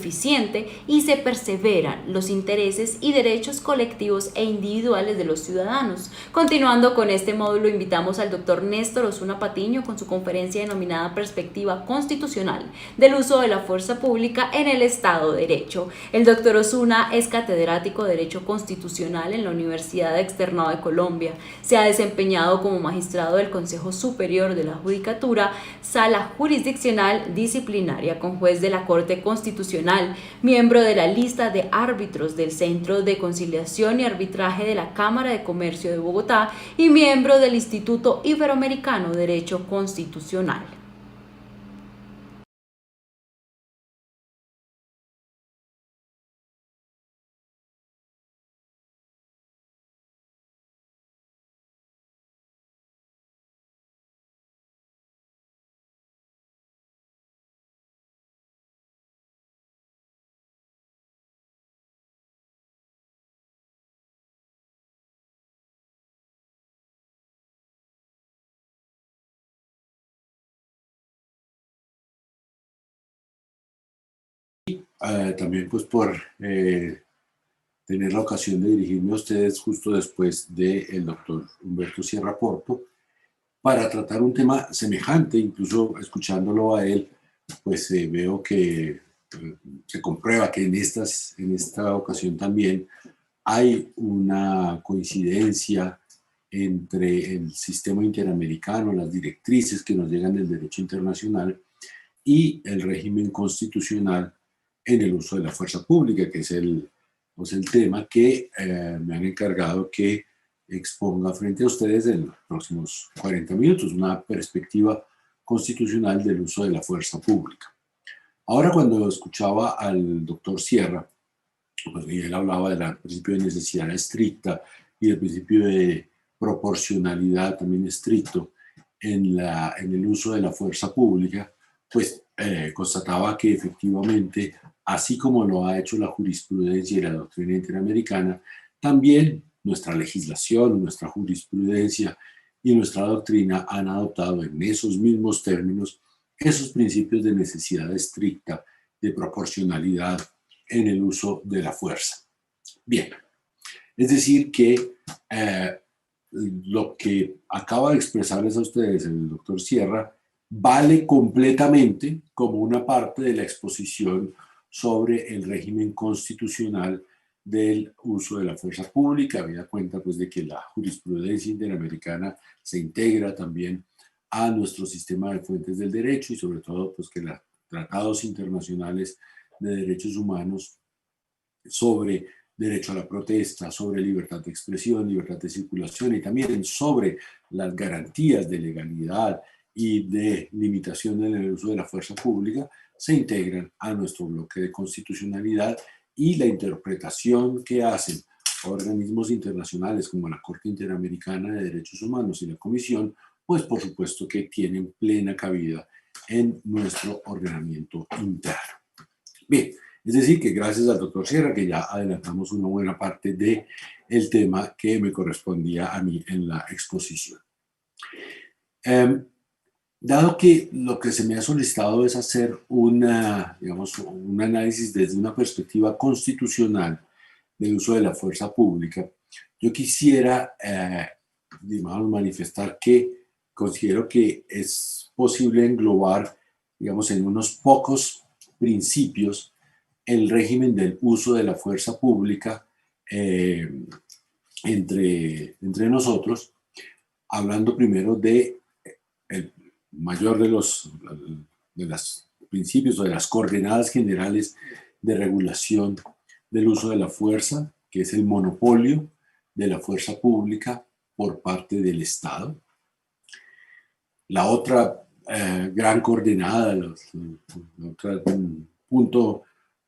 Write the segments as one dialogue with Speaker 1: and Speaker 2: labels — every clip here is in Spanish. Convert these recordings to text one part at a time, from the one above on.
Speaker 1: eficiente y se perseveran los intereses y derechos colectivos e individuales de los ciudadanos. Continuando con este módulo, invitamos al doctor Néstor Osuna Patiño con su conferencia denominada Perspectiva Constitucional del uso de la fuerza pública en el Estado de Derecho. El doctor Osuna es catedrático de Derecho Constitucional en la Universidad Externado de Colombia. Se ha desempeñado como magistrado del Consejo Superior de la Judicatura, Sala Jurisdiccional Disciplinaria con juez de la Corte Constitucional, miembro de la lista de árbitros del Centro de Conciliación y Arbitraje de la Cámara de Comercio de Bogotá y miembro del Instituto Iberoamericano de Derecho Constitucional.
Speaker 2: También pues por tener la ocasión de dirigirme a ustedes justo después del doctor Humberto Sierra Porto para tratar un tema semejante, incluso escuchándolo a él, pues veo que se comprueba que en esta ocasión también hay una coincidencia entre el sistema interamericano, las directrices que nos llegan del derecho internacional y el régimen constitucional en el uso de la fuerza pública, que es el tema que me han encargado que exponga frente a ustedes en los próximos 40 minutos, una perspectiva constitucional del uso de la fuerza pública. Ahora, cuando escuchaba al doctor Sierra, pues él hablaba del principio de necesidad estricta y del principio de proporcionalidad también estricto en el uso de la fuerza pública, pues constataba que efectivamente, así como lo ha hecho la jurisprudencia y la doctrina interamericana, también nuestra legislación, nuestra jurisprudencia y nuestra doctrina han adoptado en esos mismos términos esos principios de necesidad estricta, de proporcionalidad en el uso de la fuerza. Bien, es decir que lo que acaba de expresarles a ustedes el doctor Sierra vale completamente como una parte de la exposición sobre el régimen constitucional del uso de la fuerza pública, habida cuenta pues de que la jurisprudencia interamericana se integra también a nuestro sistema de fuentes del derecho y sobre todo pues que los tratados internacionales de derechos humanos sobre derecho a la protesta, sobre libertad de expresión, libertad de circulación y también sobre las garantías de legalidad y de limitación en el uso de la fuerza pública, se integran a nuestro bloque de constitucionalidad y la interpretación que hacen organismos internacionales como la Corte Interamericana de Derechos Humanos y la Comisión, pues por supuesto que tienen plena cabida en nuestro ordenamiento interno. Bien, es decir, que gracias al doctor Sierra, que ya adelantamos una buena parte del tema que me correspondía a mí en la exposición. Dado que lo que se me ha solicitado es hacer un análisis desde una perspectiva constitucional del uso de la fuerza pública, yo quisiera manifestar que considero que es posible englobar, digamos, en unos pocos principios el régimen del uso de la fuerza pública entre nosotros, hablando primero de el mayor de los principios o de las coordenadas generales de regulación del uso de la fuerza, que es el monopolio de la fuerza pública por parte del Estado. La otra gran coordenada, el otro punto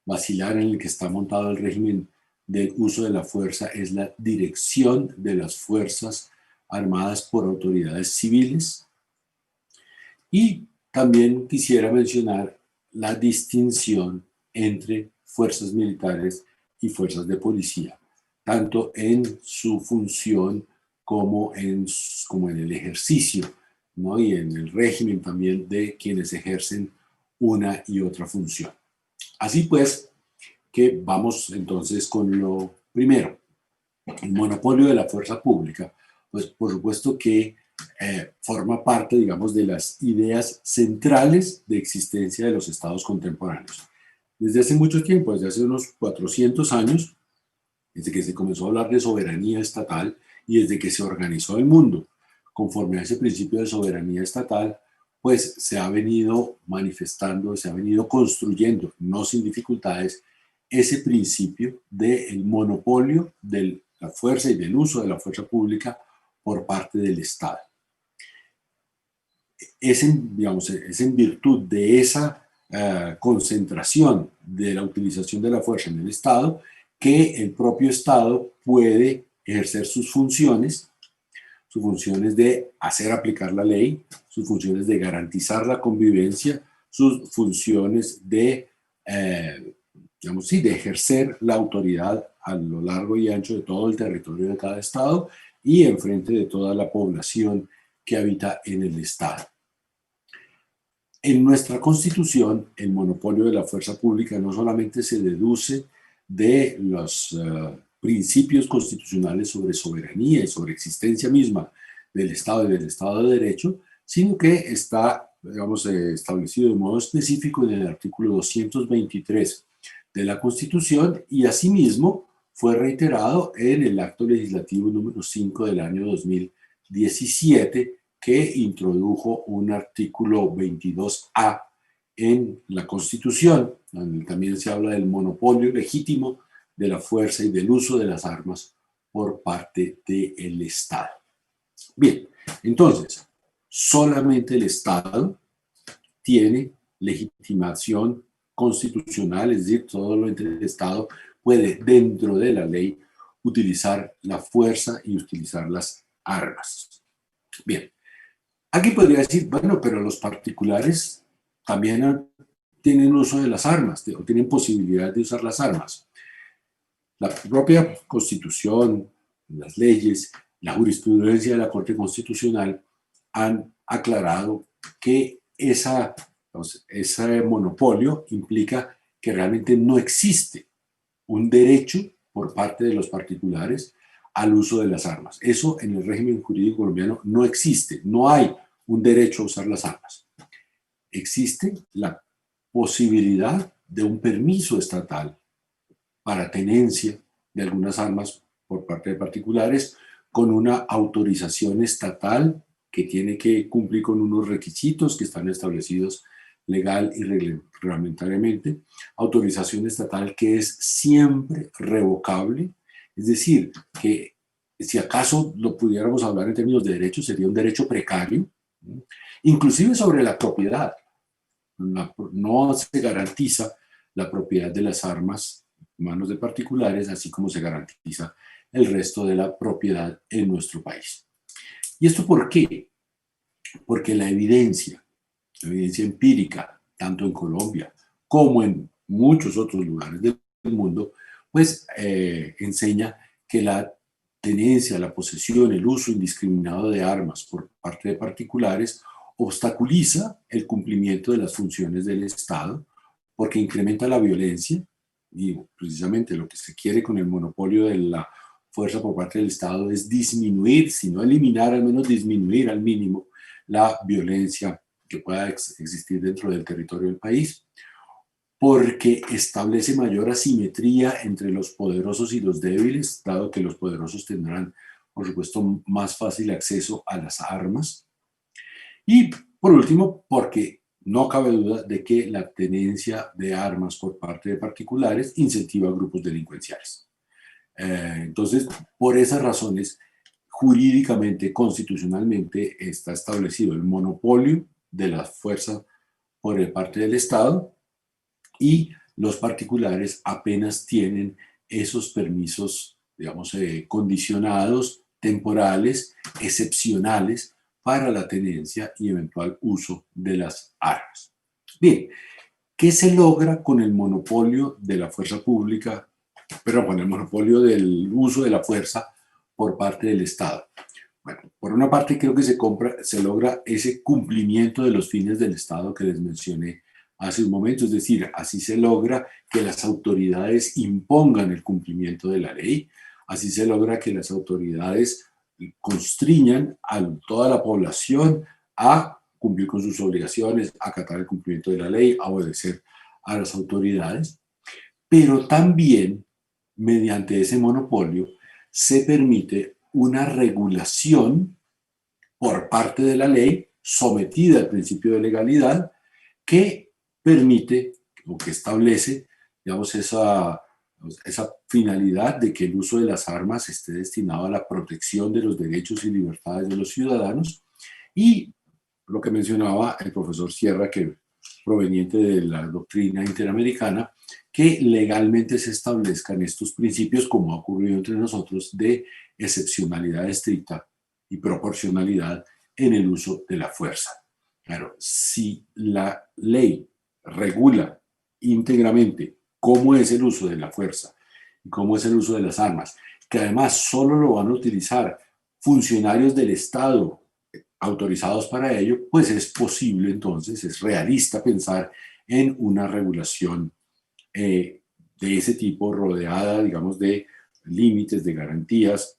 Speaker 2: vacilar en el que está montado el régimen del uso de la fuerza es la dirección de las Fuerzas Armadas por autoridades civiles. Y también quisiera mencionar la distinción entre fuerzas militares y fuerzas de policía, tanto en su función como en el ejercicio, ¿no? Y en el régimen también de quienes ejercen una y otra función. Así pues, que vamos entonces con lo primero. El monopolio de la fuerza pública, pues por supuesto que forma parte, digamos, de las ideas centrales de existencia de los estados contemporáneos. Desde hace mucho tiempo, desde hace unos 400 años, desde que se comenzó a hablar de soberanía estatal y desde que se organizó el mundo conforme a ese principio de soberanía estatal, pues se ha venido manifestando, se ha venido construyendo, no sin dificultades, ese principio del monopolio de la fuerza y del uso de la fuerza pública por parte del Estado. Digamos, es en virtud de esa concentración de la utilización de la fuerza en el Estado que el propio Estado puede ejercer sus funciones de hacer aplicar la ley, sus funciones de garantizar la convivencia, sus funciones de, digamos, sí, de ejercer la autoridad a lo largo y ancho de todo el territorio de cada estado y en frente de toda la población que habita en el estado. En nuestra Constitución, el monopolio de la fuerza pública no solamente se deduce de los principios constitucionales sobre soberanía y sobre existencia misma del Estado y del Estado de Derecho, sino que está, digamos, establecido de modo específico en el artículo 223 de la Constitución y asimismo fue reiterado en el acto legislativo número 5 del año 2017, que introdujo un artículo 22A en la Constitución, donde también se habla del monopolio legítimo de la fuerza y del uso de las armas por parte del Estado. Bien, entonces, solamente el Estado tiene legitimación constitucional, es decir, todo lo entre el Estado puede, dentro de la ley, utilizar la fuerza y utilizar las armas. Bien, aquí podría decir, bueno, pero los particulares también tienen uso de las armas, o tienen posibilidad de usar las armas. La propia Constitución, las leyes, la jurisprudencia de la Corte Constitucional han aclarado que ese monopolio implica que realmente no existe un derecho por parte de los particulares al uso de las armas. Eso en el régimen jurídico colombiano no existe, no hay un derecho a usar las armas. Existe la posibilidad de un permiso estatal para tenencia de algunas armas por parte de particulares con una autorización estatal que tiene que cumplir con unos requisitos que están establecidos legal y reglamentariamente, autorización estatal que es siempre revocable, es decir, que si acaso lo pudiéramos hablar en términos de derecho, sería un derecho precario, inclusive sobre la propiedad. No se garantiza la propiedad de las armas en manos de particulares, así como se garantiza el resto de la propiedad en nuestro país. ¿Y esto por qué? Porque la evidencia empírica, tanto en Colombia como en muchos otros lugares del mundo, pues enseña que la tenencia, la posesión, el uso indiscriminado de armas por parte de particulares obstaculiza el cumplimiento de las funciones del Estado porque incrementa la violencia y precisamente lo que se quiere con el monopolio de la fuerza por parte del Estado es disminuir, si no eliminar, al menos disminuir al mínimo la violencia que pueda existir dentro del territorio del país, porque establece mayor asimetría entre los poderosos y los débiles, dado que los poderosos tendrán, por supuesto, más fácil acceso a las armas. Y, por último, porque no cabe duda de que la tenencia de armas por parte de particulares incentiva a grupos delincuenciales. Entonces, por esas razones, jurídicamente, constitucionalmente, está establecido el monopolio de la fuerza por parte del Estado y los particulares apenas tienen esos permisos, digamos, condicionados, temporales, excepcionales para la tenencia y eventual uso de las armas. Bien, ¿qué se logra con el monopolio de la fuerza pública, pero con el monopolio del uso de la fuerza por parte del Estado? Bueno, por una parte creo que se logra ese cumplimiento de los fines del Estado que les mencioné hace un momento, es decir, así se logra que las autoridades impongan el cumplimiento de la ley, así se logra que las autoridades constriñan a toda la población a cumplir con sus obligaciones, a acatar el cumplimiento de la ley, a obedecer a las autoridades, pero también mediante ese monopolio se permite una regulación por parte de la ley sometida al principio de legalidad que permite o que establece, digamos, esa finalidad de que el uso de las armas esté destinado a la protección de los derechos y libertades de los ciudadanos y lo que mencionaba el profesor Sierra, que proveniente de la doctrina interamericana, que legalmente se establezcan estos principios, como ha ocurrido entre nosotros, de excepcionalidad estricta y proporcionalidad en el uso de la fuerza. Claro, si la ley regula íntegramente cómo es el uso de la fuerza y cómo es el uso de las armas, que además solo lo van a utilizar funcionarios del Estado autorizados para ello, pues es posible entonces, es realista pensar en una regulación de ese tipo rodeada, digamos, de límites, de garantías,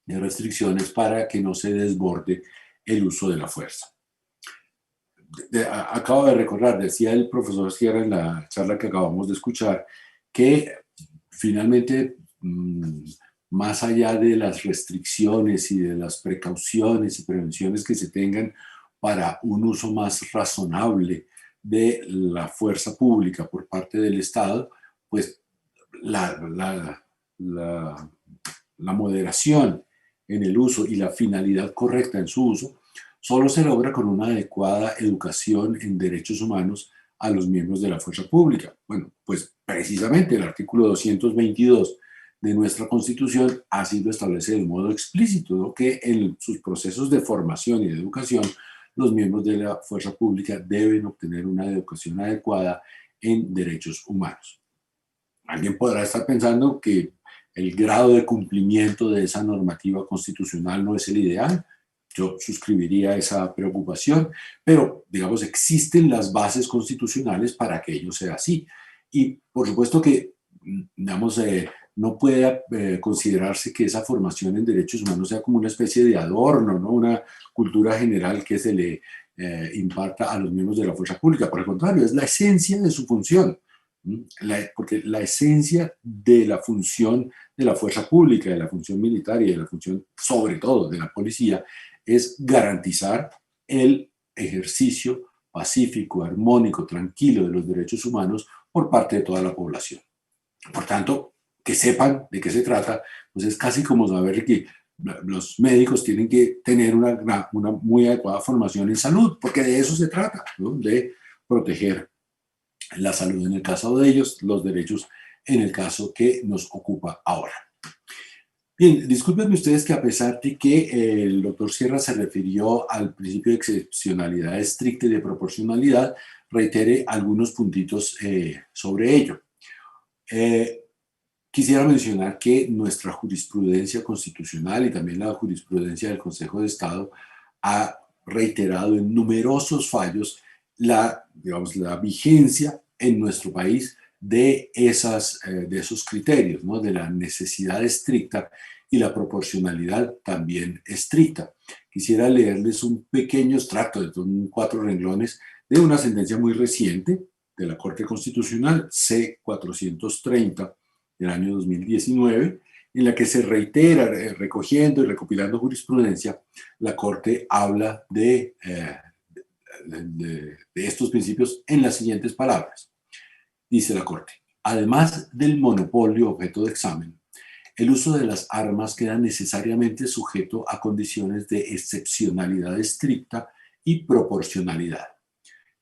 Speaker 2: de restricciones para que no se desborde el uso de la fuerza. Acabo de recordar, decía el profesor Sierra en la charla que acabamos de escuchar, que finalmente, más allá de las restricciones y de las precauciones y prevenciones que se tengan para un uso más razonable de la fuerza pública por parte del Estado, pues la moderación en el uso y la finalidad correcta en su uso solo se logra con una adecuada educación en derechos humanos a los miembros de la fuerza pública. Bueno, pues precisamente el artículo 222 de nuestra Constitución ha sido establecido de modo explícito, ¿no?, que en sus procesos de formación y de educación los miembros de la fuerza pública deben obtener una educación adecuada en derechos humanos. Alguien podrá estar pensando que el grado de cumplimiento de esa normativa constitucional no es el ideal. Yo suscribiría esa preocupación, pero, digamos, existen las bases constitucionales para que ello sea así. Y, por supuesto que, digamos, no puede considerarse que esa formación en derechos humanos sea como una especie de adorno, ¿no?, una cultura general que se le imparta a los miembros de la fuerza pública. Por el contrario, es la esencia de su función. Porque la esencia de la función de la fuerza pública, de la función militar y de la función, sobre todo, de la policía, es garantizar el ejercicio pacífico, armónico, tranquilo de los derechos humanos por parte de toda la población. Por tanto, que sepan de qué se trata, pues es casi como saber que los médicos tienen que tener una muy adecuada formación en salud, porque de eso se trata, ¿no?, de proteger la salud en el caso de ellos, los derechos en el caso que nos ocupa ahora. Bien, discúlpenme ustedes que a pesar de que el doctor Sierra se refirió al principio de excepcionalidad estricta y de proporcionalidad, reitere algunos puntitos sobre ello. Quisiera mencionar que nuestra jurisprudencia constitucional y también la jurisprudencia del Consejo de Estado ha reiterado en numerosos fallos digamos, la vigencia en nuestro país de esos criterios, ¿no?, de la necesidad estricta y la proporcionalidad también estricta. Quisiera leerles un pequeño extracto de 4 renglones de una sentencia muy reciente de la Corte Constitucional, C-430, del año 2019, en la que se reitera, recogiendo y recopilando jurisprudencia, la Corte habla de estos principios en las siguientes palabras. Dice la Corte: además del monopolio objeto de examen, el uso de las armas queda necesariamente sujeto a condiciones de excepcionalidad estricta y proporcionalidad.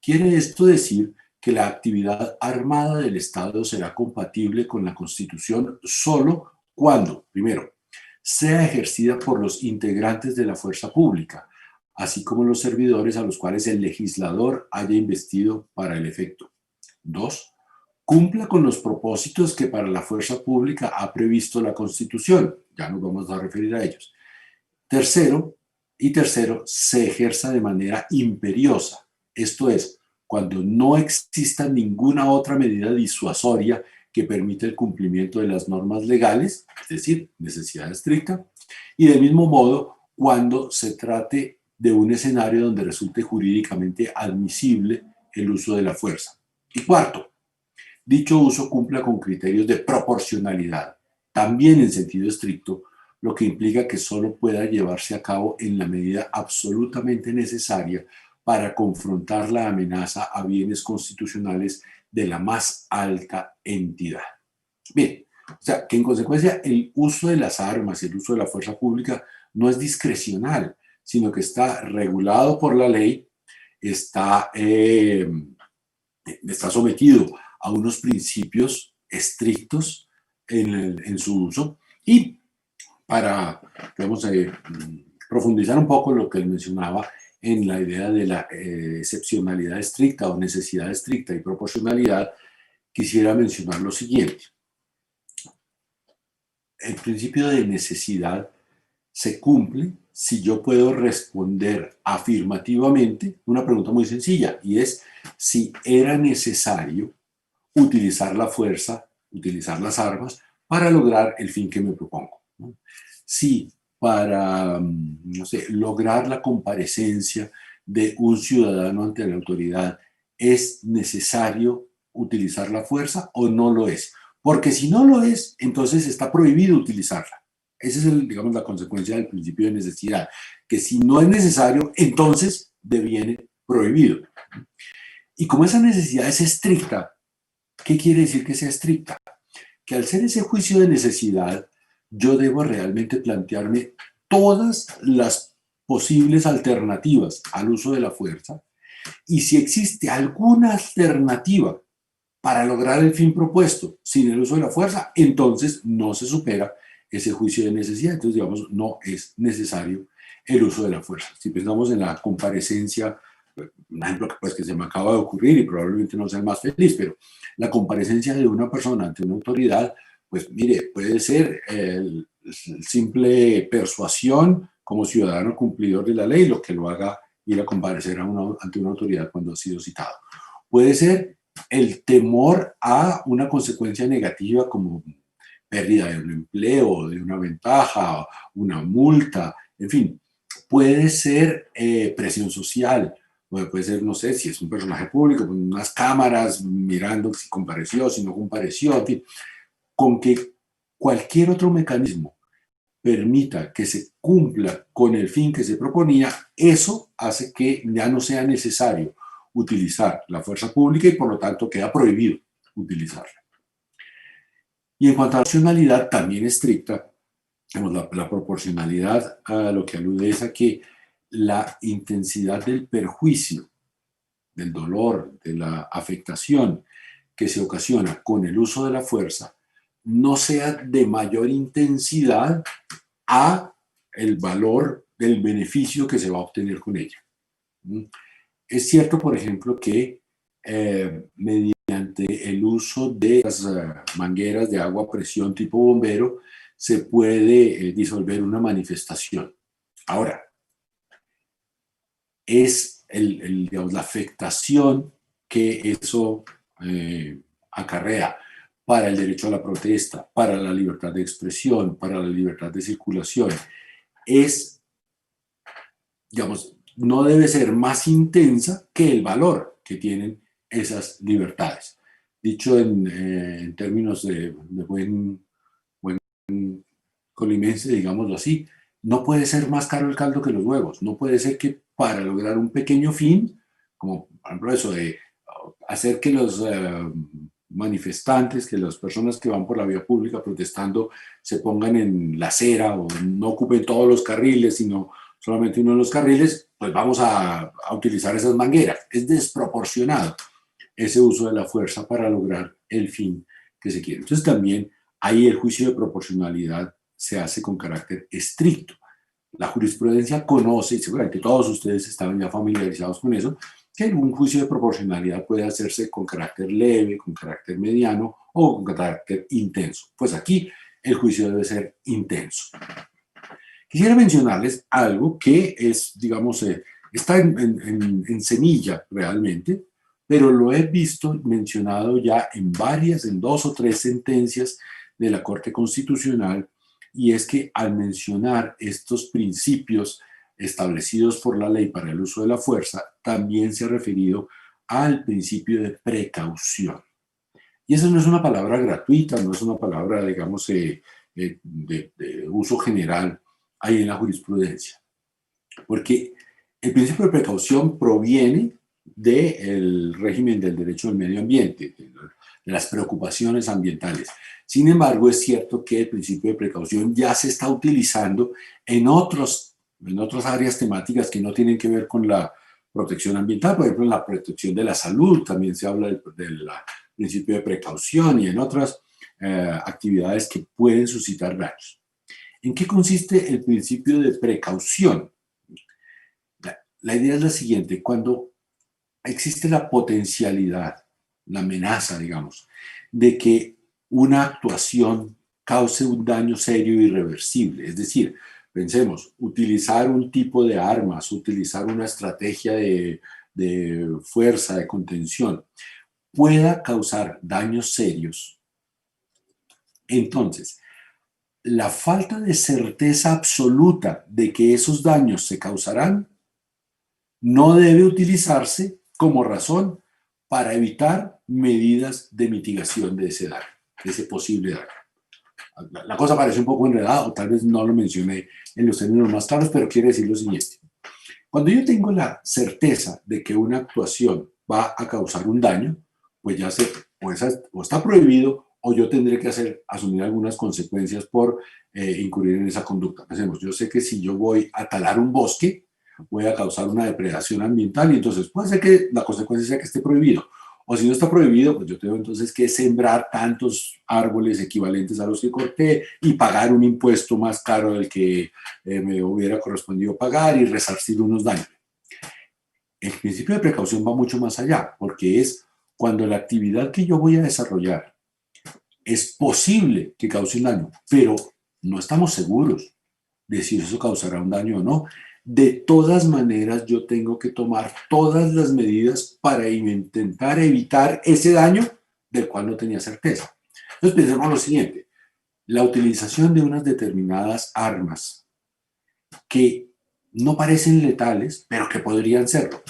Speaker 2: Quiere esto decir que la actividad armada del Estado será compatible con la Constitución solo cuando, primero, sea ejercida por los integrantes de la fuerza pública, así como los servidores a los cuales el legislador haya investido para el efecto. 2. Cumpla con los propósitos que para la fuerza pública ha previsto la Constitución. Ya nos vamos a referir a ellos. Tercero, se ejerza de manera imperiosa, esto es, cuando no exista ninguna otra medida disuasoria que permita el cumplimiento de las normas legales, es decir, necesidad estricta, y del mismo modo cuando se trate de un escenario donde resulte jurídicamente admisible el uso de la fuerza. Y cuarto, dicho uso cumpla con criterios de proporcionalidad, también en sentido estricto, lo que implica que solo pueda llevarse a cabo en la medida absolutamente necesaria para confrontar la amenaza a bienes constitucionales de la más alta entidad. Bien, o sea, que en consecuencia el uso de las armas y el uso de la fuerza pública no es discrecional, sino que está regulado por la ley, está, está sometido a unos principios estrictos en su uso. Y para, digamos, profundizar un poco lo que él mencionaba en la idea de la excepcionalidad estricta o necesidad estricta y proporcionalidad, quisiera mencionar lo siguiente. El principio de necesidad se cumple si yo puedo responder afirmativamente una pregunta muy sencilla, y es si era necesario utilizar la fuerza, utilizar las armas para lograr el fin que me propongo, ¿no? Si para, no sé, lograr la comparecencia de un ciudadano ante la autoridad es necesario utilizar la fuerza o no lo es. Porque si no lo es, entonces está prohibido utilizarla. Esa es, digamos, la consecuencia del principio de necesidad, que si no es necesario, entonces deviene prohibido. Y como esa necesidad es estricta, ¿qué quiere decir que sea estricta? Que al ser ese juicio de necesidad, yo debo realmente plantearme todas las posibles alternativas al uso de la fuerza, y si existe alguna alternativa para lograr el fin propuesto sin el uso de la fuerza, entonces no se supera ese juicio de necesidad. Entonces, digamos, no es necesario el uso de la fuerza. Si pensamos en la comparecencia, un ejemplo pues, que se me acaba de ocurrir y probablemente no sea el más feliz, pero la comparecencia de una persona ante una autoridad, pues mire, puede ser el simple persuasión como ciudadano cumplidor de la ley lo que lo haga ir a comparecer ante una autoridad cuando ha sido citado. Puede ser el temor a una consecuencia negativa como pérdida de un empleo, de una ventaja, una multa, en fin. Puede ser presión social, puede ser, no sé, si es un personaje público, con unas cámaras mirando si compareció, si no compareció, en fin. Con que cualquier otro mecanismo permita que se cumpla con el fin que se proponía, eso hace que ya no sea necesario utilizar la fuerza pública y por lo tanto queda prohibido utilizarla. Y en cuanto a la proporcionalidad también estricta, la proporcionalidad a lo que alude es a que la intensidad del perjuicio, del dolor, de la afectación que se ocasiona con el uso de la fuerza no sea de mayor intensidad a el valor del beneficio que se va a obtener con ella. Es cierto, por ejemplo, que mediante el uso de las mangueras de agua a presión tipo bombero se puede disolver una manifestación. Ahora, es digamos, la afectación que eso acarrea para el derecho a la protesta, para la libertad de expresión, para la libertad de circulación, es, digamos, no debe ser más intensa que el valor que tienen esas libertades. Dicho en términos de buen colimense, digámoslo así, no puede ser más caro el caldo que los huevos. No puede ser que para lograr un pequeño fin, como por ejemplo eso de hacer que los manifestantes, que las personas que van por la vía pública protestando se pongan en la acera o no ocupen todos los carriles, sino solamente uno de los carriles, pues vamos a utilizar esas mangueras. Es desproporcionado ese uso de la fuerza para lograr el fin que se quiere. Entonces también ahí el juicio de proporcionalidad se hace con carácter estricto. La jurisprudencia conoce, y seguramente todos ustedes estaban ya familiarizados con eso, que un juicio de proporcionalidad puede hacerse con carácter leve, con carácter mediano o con carácter intenso. Pues aquí el juicio debe ser intenso. Quisiera mencionarles algo que es, digamos, está en semilla realmente, pero lo he visto mencionado ya en en 2 o 3 sentencias de la Corte Constitucional, y es que al mencionar estos principios establecidos por la ley para el uso de la fuerza, también se ha referido al principio de precaución. Y esa no es una palabra gratuita, no es una palabra, digamos, de uso general ahí en la jurisprudencia, porque el principio de precaución proviene del régimen del derecho del medio ambiente, de las preocupaciones ambientales. Sin embargo, es cierto que el principio de precaución ya se está utilizando en otras áreas temáticas que no tienen que ver con la protección ambiental. Por ejemplo, en la protección de la salud también se habla del principio de precaución, y en otras actividades que pueden suscitar daños. ¿En qué consiste el principio de precaución? La idea es la siguiente: cuando existe la potencialidad, la amenaza, digamos, de que una actuación cause un daño serio e irreversible, es decir, pensemos, utilizar un tipo de armas, utilizar una estrategia de fuerza, de contención, pueda causar daños serios, entonces, la falta de certeza absoluta de que esos daños se causarán no debe utilizarse como razón para evitar medidas de mitigación de ese daño, de ese posible daño. La cosa parece un poco enredada, o tal vez no lo mencioné en los términos más claros, pero quiere decir lo siguiente. Cuando yo tengo la certeza de que una actuación va a causar un daño, pues ya o está prohibido, o yo tendré que asumir algunas consecuencias por incurrir en esa conducta. Pensemos, yo sé que si yo voy a talar un bosque, voy a causar una depredación ambiental, y entonces puede ser que la consecuencia sea que esté prohibido. O si no está prohibido, pues yo tengo entonces que sembrar tantos árboles equivalentes a los que corté y pagar un impuesto más caro del que me hubiera correspondido pagar, y resarcir unos daños. El principio de precaución va mucho más allá, porque es cuando la actividad que yo voy a desarrollar es posible que cause un daño, pero no estamos seguros de si eso causará un daño o no. De todas maneras, yo tengo que tomar todas las medidas para intentar evitar ese daño del cual no tenía certeza. Entonces, pensemos lo siguiente: la utilización de unas determinadas armas que no parecen letales, pero que podrían serlo.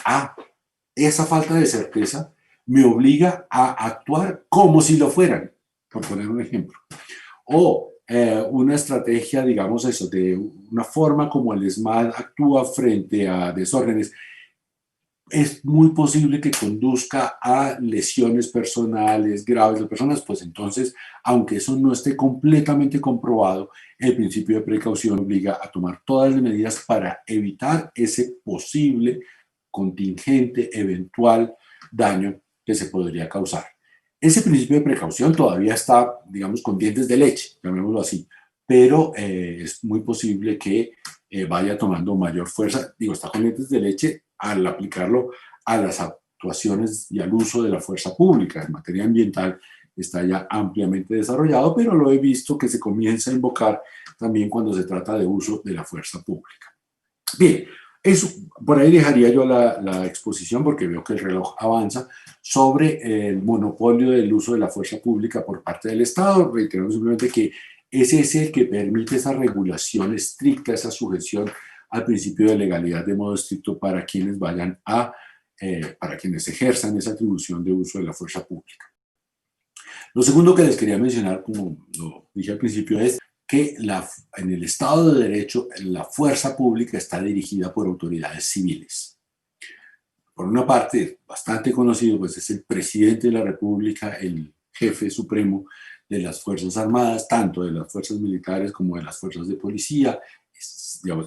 Speaker 2: Esa falta de certeza me obliga a actuar como si lo fueran, por poner un ejemplo. O una estrategia, digamos eso, de una forma como el ESMAD actúa frente a desórdenes, es muy posible que conduzca a lesiones personales graves de personas. Pues entonces, aunque eso no esté completamente comprobado, el principio de precaución obliga a tomar todas las medidas para evitar ese posible, contingente, eventual daño que se podría causar. Ese principio de precaución todavía está, digamos, con dientes de leche, llamémoslo así, pero es muy posible que vaya tomando mayor fuerza. Digo, está con dientes de leche al aplicarlo a las actuaciones y al uso de la fuerza pública. En materia ambiental está ya ampliamente desarrollado, pero lo he visto que se comienza a invocar también cuando se trata de uso de la fuerza pública. Bien, eso, por ahí dejaría yo la exposición, porque veo que el reloj avanza, sobre el monopolio del uso de la fuerza pública por parte del Estado. Reitero simplemente que ese es el que permite esa regulación estricta, esa sujeción al principio de legalidad de modo estricto para quienes para quienes ejerzan esa atribución de uso de la fuerza pública. Lo segundo que les quería mencionar, como lo dije al principio, es que en el Estado de Derecho la fuerza pública está dirigida por autoridades civiles. Por una parte, bastante conocido, pues es el presidente de la República, el jefe supremo de las Fuerzas Armadas, tanto de las fuerzas militares como de las fuerzas de policía,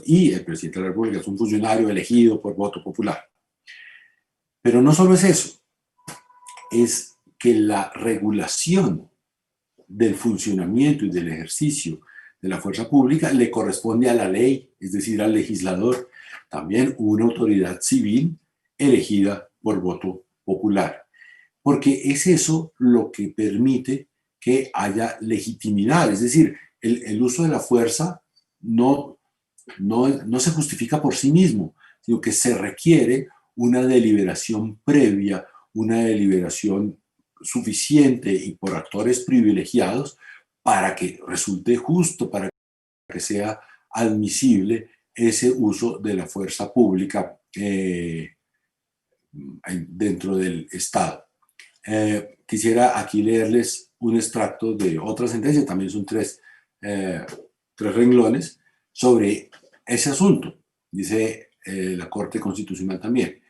Speaker 2: y el presidente de la República es un funcionario elegido por voto popular. Pero no solo es eso, es que la regulación del funcionamiento y del ejercicio de la fuerza pública le corresponde a la ley, es decir, al legislador, también una autoridad civil elegida por voto popular, porque es eso lo que permite que haya legitimidad. Es decir, el uso de la fuerza no se justifica por sí mismo, sino que se requiere una deliberación previa, una deliberación suficiente y por actores privilegiados para que resulte justo, para que sea admisible ese uso de la fuerza pública dentro del Estado. Quisiera aquí leerles un extracto de otra sentencia, también son tres renglones, sobre ese asunto. Dice la Corte Constitucional también.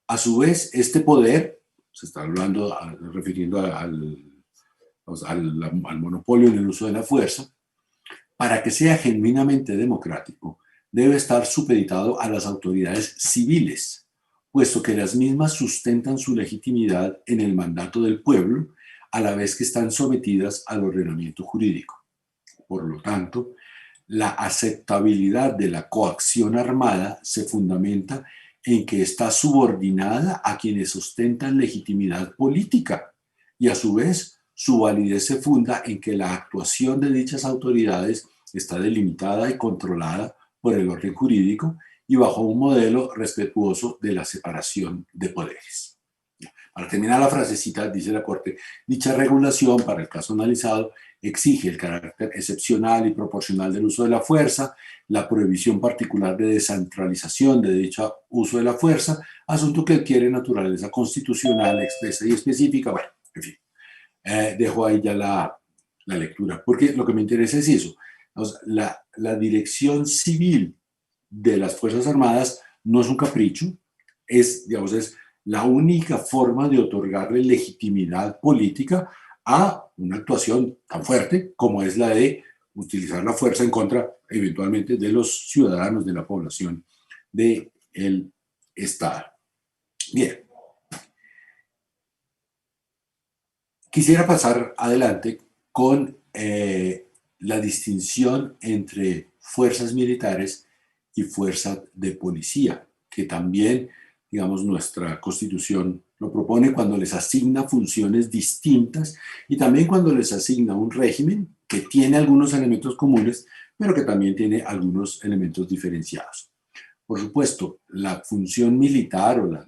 Speaker 2: A su vez, este poder, se está hablando, refiriendo al monopolio en el uso de la fuerza, para que sea genuinamente democrático, debe estar supeditado a las autoridades civiles, puesto que las mismas sustentan su legitimidad en el mandato del pueblo, a la vez que están sometidas al ordenamiento jurídico. Por lo tanto, la aceptabilidad de la coacción armada se fundamenta en que está subordinada a quienes ostentan legitimidad política y a su vez su validez se funda en que la actuación de dichas autoridades está delimitada y controlada por el orden jurídico y bajo un modelo respetuoso de la separación de poderes. Para terminar la frasecita, dice la Corte, dicha regulación para el caso analizado exige el carácter excepcional y proporcional del uso de la fuerza, la prohibición particular de descentralización de dicho uso de la fuerza, asunto que adquiere naturaleza constitucional, expresa y específica. Bueno, en fin, dejo ahí ya la lectura, porque lo que me interesa es eso. La dirección civil de las Fuerzas Armadas no es un capricho, es, digamos, es la única forma de otorgarle legitimidad política a una actuación tan fuerte como es la de utilizar la fuerza en contra, eventualmente, de los ciudadanos, de la población del Estado. Bien. Quisiera pasar adelante con la distinción entre fuerzas militares y fuerzas de policía, que también, digamos, nuestra Constitución lo propone cuando les asigna funciones distintas y también cuando les asigna un régimen que tiene algunos elementos comunes, pero que también tiene algunos elementos diferenciados. Por supuesto, la función militar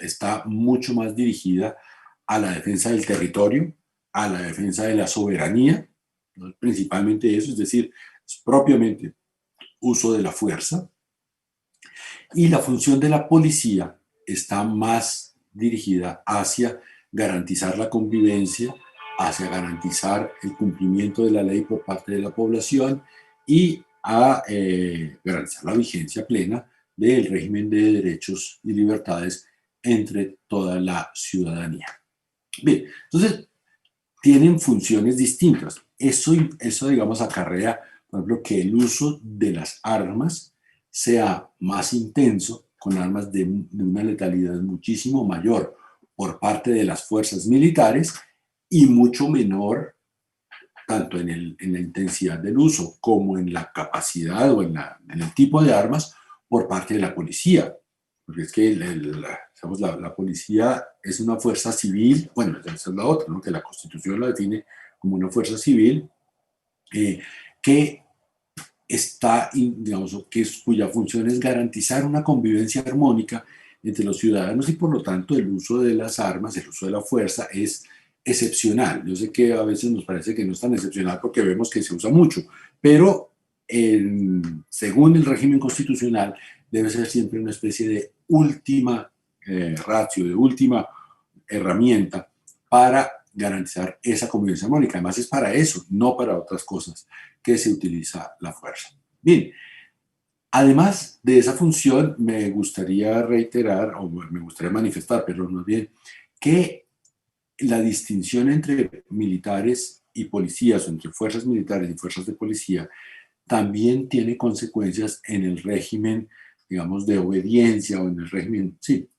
Speaker 2: está mucho más dirigida a la defensa del territorio, a la defensa de la soberanía, ¿no? Principalmente eso, es decir, es propiamente uso de la fuerza. Y la función de la policía está más dirigida hacia garantizar la convivencia, hacia garantizar el cumplimiento de la ley por parte de la población y a garantizar la vigencia plena del régimen de derechos y libertades entre toda la ciudadanía. Bien, entonces tienen funciones distintas. Eso digamos, acarrea, por ejemplo, que el uso de las armas sea más intenso, con armas de una letalidad muchísimo mayor por parte de las fuerzas militares y mucho menor, tanto en la intensidad del uso como en la capacidad o en el tipo de armas por parte de la policía. Porque es que la policía es una fuerza civil, bueno, esa es la otra, ¿no? Que la Constitución la define como una fuerza civil que está, digamos, cuya función es garantizar una convivencia armónica entre los ciudadanos y por lo tanto el uso de las armas, el uso de la fuerza es excepcional. Yo sé que a veces nos parece que no es tan excepcional porque vemos que se usa mucho, pero según el régimen constitucional debe ser siempre una especie de última ratio, de última herramienta para garantizar esa convivencia armónica. Además es para eso, no para otras cosas, que se utiliza la fuerza. Bien, además de esa función, me gustaría reiterar, o me gustaría manifestar, pero más bien, que la distinción entre militares y policías, o entre fuerzas militares y fuerzas de policía, también tiene consecuencias en el régimen, digamos, de obediencia o en el régimen, sí,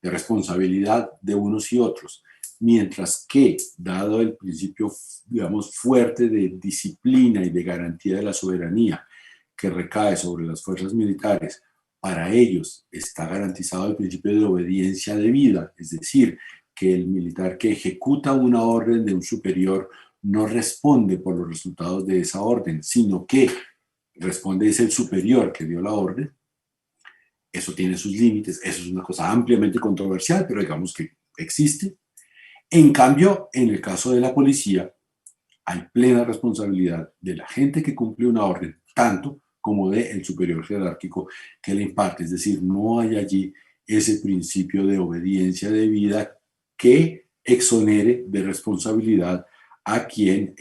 Speaker 2: de responsabilidad de unos y otros. Mientras que, dado el principio, digamos, fuerte de disciplina y de garantía de la soberanía que recae sobre las fuerzas militares, para ellos está garantizado el principio de obediencia debida, es decir, que el militar que ejecuta una orden de un superior no responde por los resultados de esa orden, sino que responde es el superior que dio la orden. Eso tiene sus límites, eso es una cosa ampliamente controversial, pero digamos que existe. En cambio, en el caso de la policía, hay plena responsabilidad de la gente que cumple una orden, tanto como del superior jerárquico que le imparte. Es decir, no hay allí ese principio de obediencia debida que exonere de responsabilidad a quien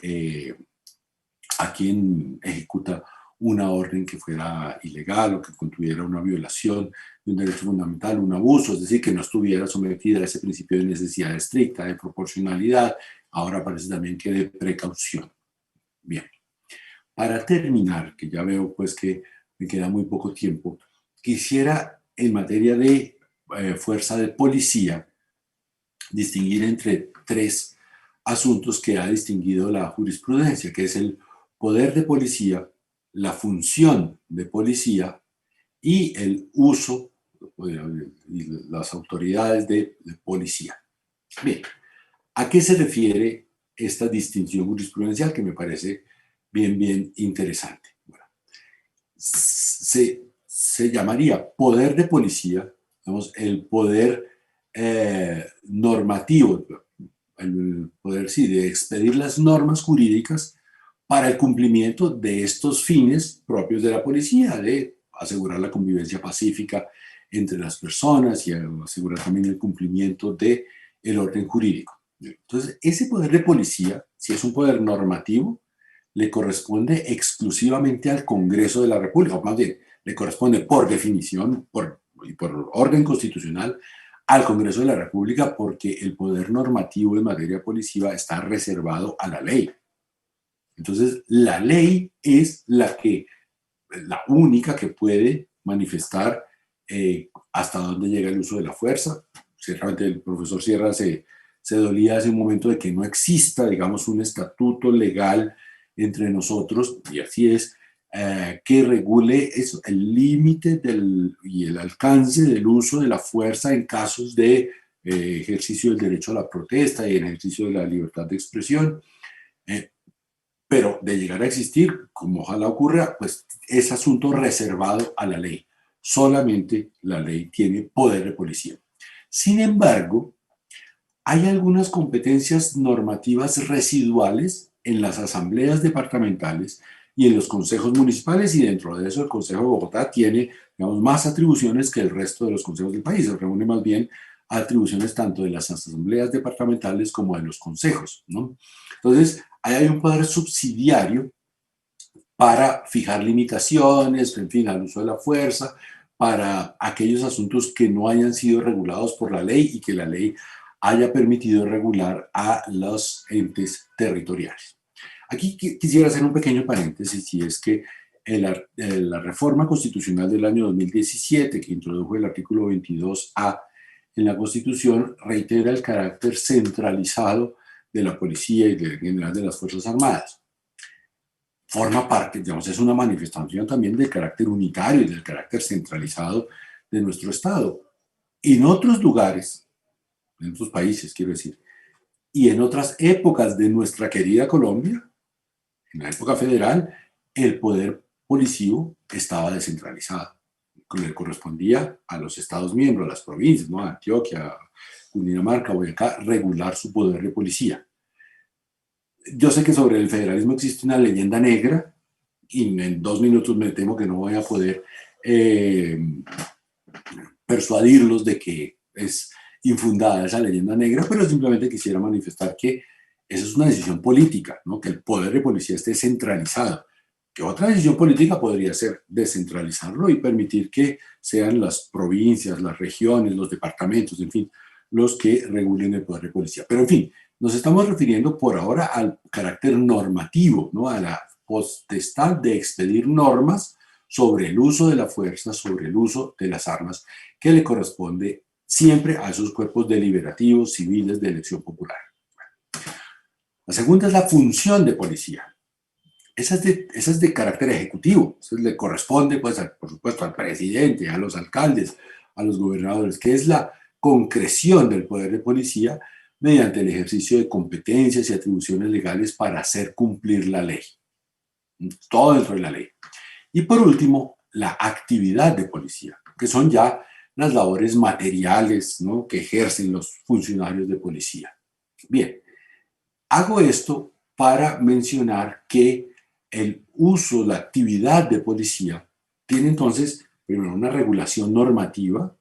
Speaker 2: ejecuta una orden que fuera ilegal o que contuviera una violación de un derecho fundamental, un abuso, es decir, que no estuviera sometida a ese principio de necesidad estricta, de proporcionalidad, ahora parece también que de precaución. Bien, para terminar, que ya veo pues que me queda muy poco tiempo, quisiera en materia de fuerza de policía distinguir entre tres asuntos que ha distinguido la jurisprudencia, que es el poder de policía, la función de policía y el uso y las autoridades de policía. Bien, ¿a qué se refiere esta distinción jurisprudencial que me parece bien interesante? Bueno, se llamaría poder de policía, digamos, el poder normativo, el poder, sí, de expedir las normas jurídicas para el cumplimiento de estos fines propios de la policía, de asegurar la convivencia pacífica entre las personas y asegurar también el cumplimiento del orden jurídico. Entonces, ese poder de policía, si es un poder normativo, le corresponde exclusivamente al Congreso de la República, o más bien, le corresponde por definición y por orden constitucional al Congreso de la República, porque el poder normativo en materia policiva está reservado a la ley. Entonces, la ley es la única que puede manifestar hasta dónde llega el uso de la fuerza. Ciertamente el profesor Sierra se dolía hace un momento de que no exista, digamos, un estatuto legal entre nosotros, y así es, que regule eso, el límite y el alcance del uso de la fuerza en casos de ejercicio del derecho a la protesta y en ejercicio de la libertad de expresión. Pero de llegar a existir, como ojalá ocurra, pues es asunto reservado a la ley. Solamente la ley tiene poder de policía. Sin embargo, hay algunas competencias normativas residuales en las asambleas departamentales y en los consejos municipales, y dentro de eso el Consejo de Bogotá tiene, digamos, más atribuciones que el resto de los consejos del país. Se reúne más bien atribuciones tanto de las asambleas departamentales como de los consejos, ¿no? Entonces, ahí hay un poder subsidiario para fijar limitaciones, en fin, al uso de la fuerza, para aquellos asuntos que no hayan sido regulados por la ley y que la ley haya permitido regular a los entes territoriales. Aquí quisiera hacer un pequeño paréntesis, y es que la reforma constitucional del año 2017, que introdujo el artículo 22A en la Constitución, reitera el carácter centralizado de la policía y en general de las Fuerzas Armadas. Forma parte, digamos, es una manifestación también del carácter unitario y del carácter centralizado de nuestro Estado. En otros lugares, en otros países, quiero decir, y en otras épocas de nuestra querida Colombia, en la época federal, el poder policivo estaba descentralizado. Le correspondía a los Estados miembros, a las provincias, ¿no? Antioquia, Cundinamarca, Boyacá, regular su poder de policía. Yo sé que sobre el federalismo existe una leyenda negra, y en 2 minutos me temo que no voy a poder persuadirlos de que es infundada esa leyenda negra, pero simplemente quisiera manifestar que esa es una decisión política, ¿no? Que el poder de policía esté centralizado. Que otra decisión política podría ser descentralizarlo y permitir que sean las provincias, las regiones, los departamentos, en fin, los que regulen el poder de policía. Pero en fin, nos estamos refiriendo por ahora al carácter normativo, ¿no? A la potestad de expedir normas sobre el uso de la fuerza, sobre el uso de las armas, que le corresponde siempre a esos cuerpos deliberativos civiles de elección popular. La segunda es la función de policía. Esa es de carácter ejecutivo. Eso le corresponde, pues, por supuesto, al presidente, a los alcaldes, a los gobernadores, que es la concreción del poder de policía mediante el ejercicio de competencias y atribuciones legales para hacer cumplir la ley. Todo dentro de la ley. Y por último, la actividad de policía, que son ya las labores materiales, ¿no?, que ejercen los funcionarios de policía. Bien, hago esto para mencionar que el uso, la actividad de policía tiene entonces primero una regulación normativa,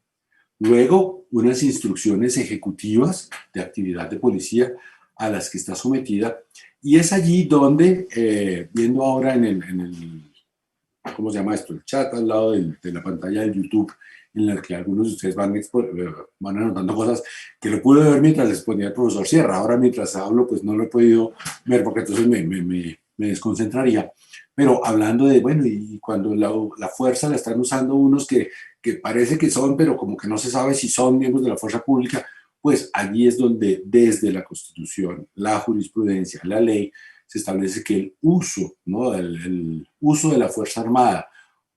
Speaker 2: luego unas instrucciones ejecutivas de actividad de policía a las que está sometida, y es allí donde, viendo ahora ¿cómo se llama esto? El chat al lado de la pantalla de YouTube, en la que algunos de ustedes van anotando cosas que lo pude ver mientras les ponía el profesor Sierra. Ahora mientras hablo, pues no lo he podido ver porque entonces me desconcentraría. Pero hablando de, bueno, y cuando la fuerza la están usando unos que parece que son, pero como que no se sabe si son miembros de la fuerza pública, pues allí es donde desde la Constitución, la jurisprudencia, la ley, se establece que el uso, ¿no?, el uso de la Fuerza Armada,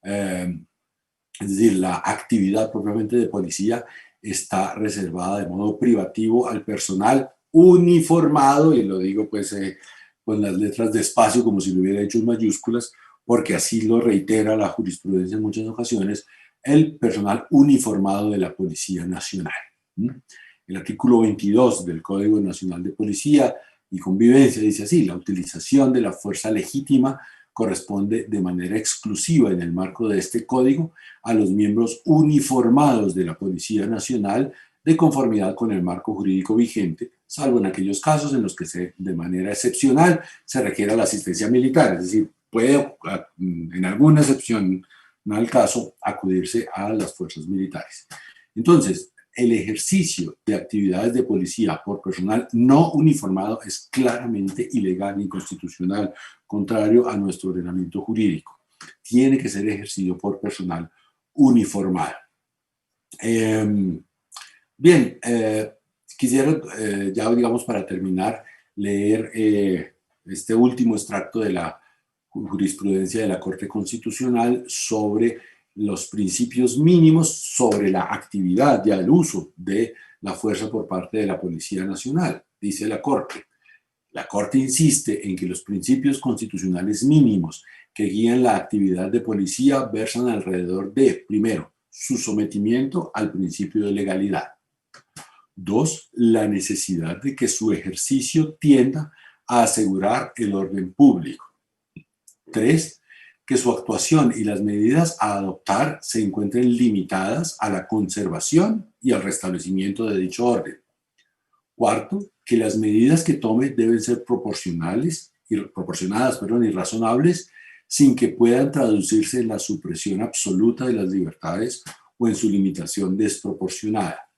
Speaker 2: es decir, la actividad propiamente de policía, está reservada de modo privativo al personal uniformado, y lo digo pues con las letras despacio como si lo hubiera hecho en mayúsculas, porque así lo reitera la jurisprudencia en muchas ocasiones, el personal uniformado de la Policía Nacional. El artículo 22 del Código Nacional de Policía y Convivencia dice así: la utilización de la fuerza legítima corresponde de manera exclusiva en el marco de este código a los miembros uniformados de la Policía Nacional de conformidad con el marco jurídico vigente, salvo en aquellos casos en los que de manera excepcional se requiera la asistencia militar, es decir, puede en alguna excepción, no al caso, acudirse a las fuerzas militares. Entonces, el ejercicio de actividades de policía por personal no uniformado es claramente ilegal e inconstitucional, contrario a nuestro ordenamiento jurídico. Tiene que ser ejercido por personal uniformado. Bien, quisiera ya, digamos, para terminar, leer este último extracto de la jurisprudencia de la Corte Constitucional sobre los principios mínimos sobre la actividad, ya el uso de la fuerza por parte de la Policía Nacional. Dice la Corte insiste en que los principios constitucionales mínimos que guían la actividad de policía versan alrededor de, primero, su sometimiento al principio de legalidad. 2, la necesidad de que su ejercicio tienda a asegurar el orden público. 3, que su actuación y las medidas a adoptar se encuentren limitadas a la conservación y al restablecimiento de dicho orden. 4, que las medidas que tome deben ser proporcionadas y razonables, sin que puedan traducirse en la supresión absoluta de las libertades o en su limitación desproporcionada.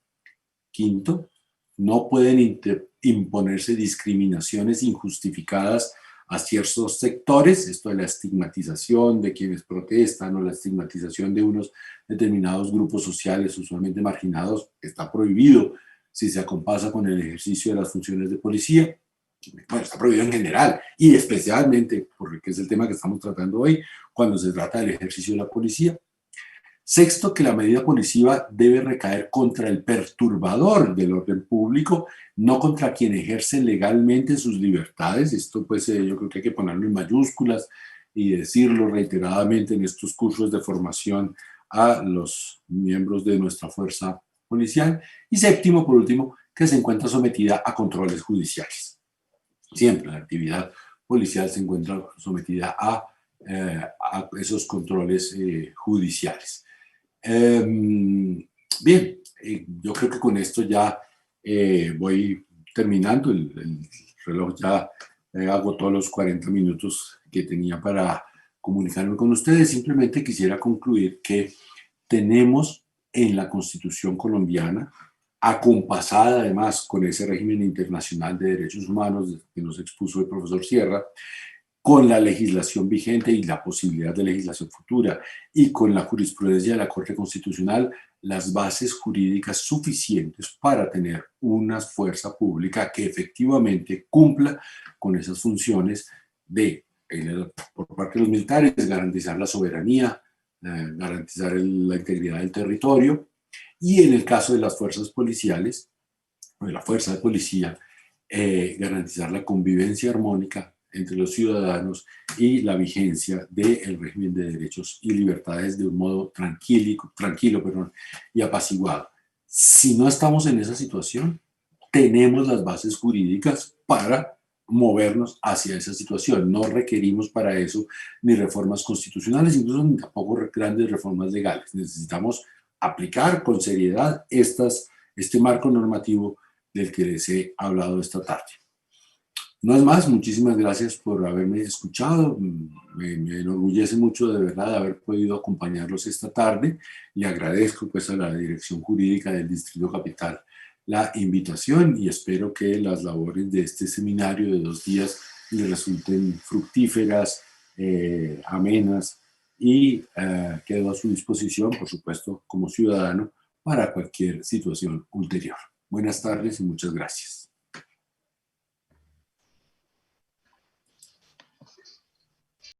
Speaker 2: 5, no pueden imponerse discriminaciones injustificadas a ciertos sectores, esto de la estigmatización de quienes protestan o la estigmatización de unos determinados grupos sociales usualmente marginados, está prohibido si se acompasa con el ejercicio de las funciones de policía. Bueno, está prohibido en general y especialmente, porque es el tema que estamos tratando hoy, cuando se trata del ejercicio de la policía. 6, que la medida policiva debe recaer contra el perturbador del orden público, no contra quien ejerce legalmente sus libertades. Esto pues yo creo que hay que ponerlo en mayúsculas y decirlo reiteradamente en estos cursos de formación a los miembros de nuestra fuerza policial. Y 7, por último, que se encuentra sometida a controles judiciales. Siempre la actividad policial se encuentra sometida a esos controles judiciales. Bien, yo creo que con esto ya voy terminando. El reloj ya agotó los 40 minutos que tenía para comunicarme con ustedes. Simplemente quisiera concluir que tenemos en la Constitución colombiana, acompasada además con ese régimen internacional de derechos humanos que nos expuso el profesor Sierra, con la legislación vigente y la posibilidad de legislación futura, y con la jurisprudencia de la Corte Constitucional, las bases jurídicas suficientes para tener una fuerza pública que efectivamente cumpla con esas funciones de, por parte de los militares, garantizar la soberanía, garantizar la integridad del territorio, y en el caso de las fuerzas policiales, o de la fuerza de policía, garantizar la convivencia armónica entre los ciudadanos y la vigencia del régimen de derechos y libertades de un modo tranquilo y apaciguado. Si no estamos en esa situación, tenemos las bases jurídicas para movernos hacia esa situación. No requerimos para eso ni reformas constitucionales, incluso ni tampoco grandes reformas legales. Necesitamos aplicar con seriedad este marco normativo del que les he hablado esta tarde. No es más, muchísimas gracias por haberme escuchado. Me enorgullece mucho de verdad haber podido acompañarlos esta tarde y agradezco pues a la Dirección Jurídica del Distrito Capital la invitación y espero que las labores de este seminario de 2 días les resulten fructíferas, amenas y quedo a su disposición, por supuesto, como ciudadano para cualquier situación ulterior. Buenas tardes y muchas gracias.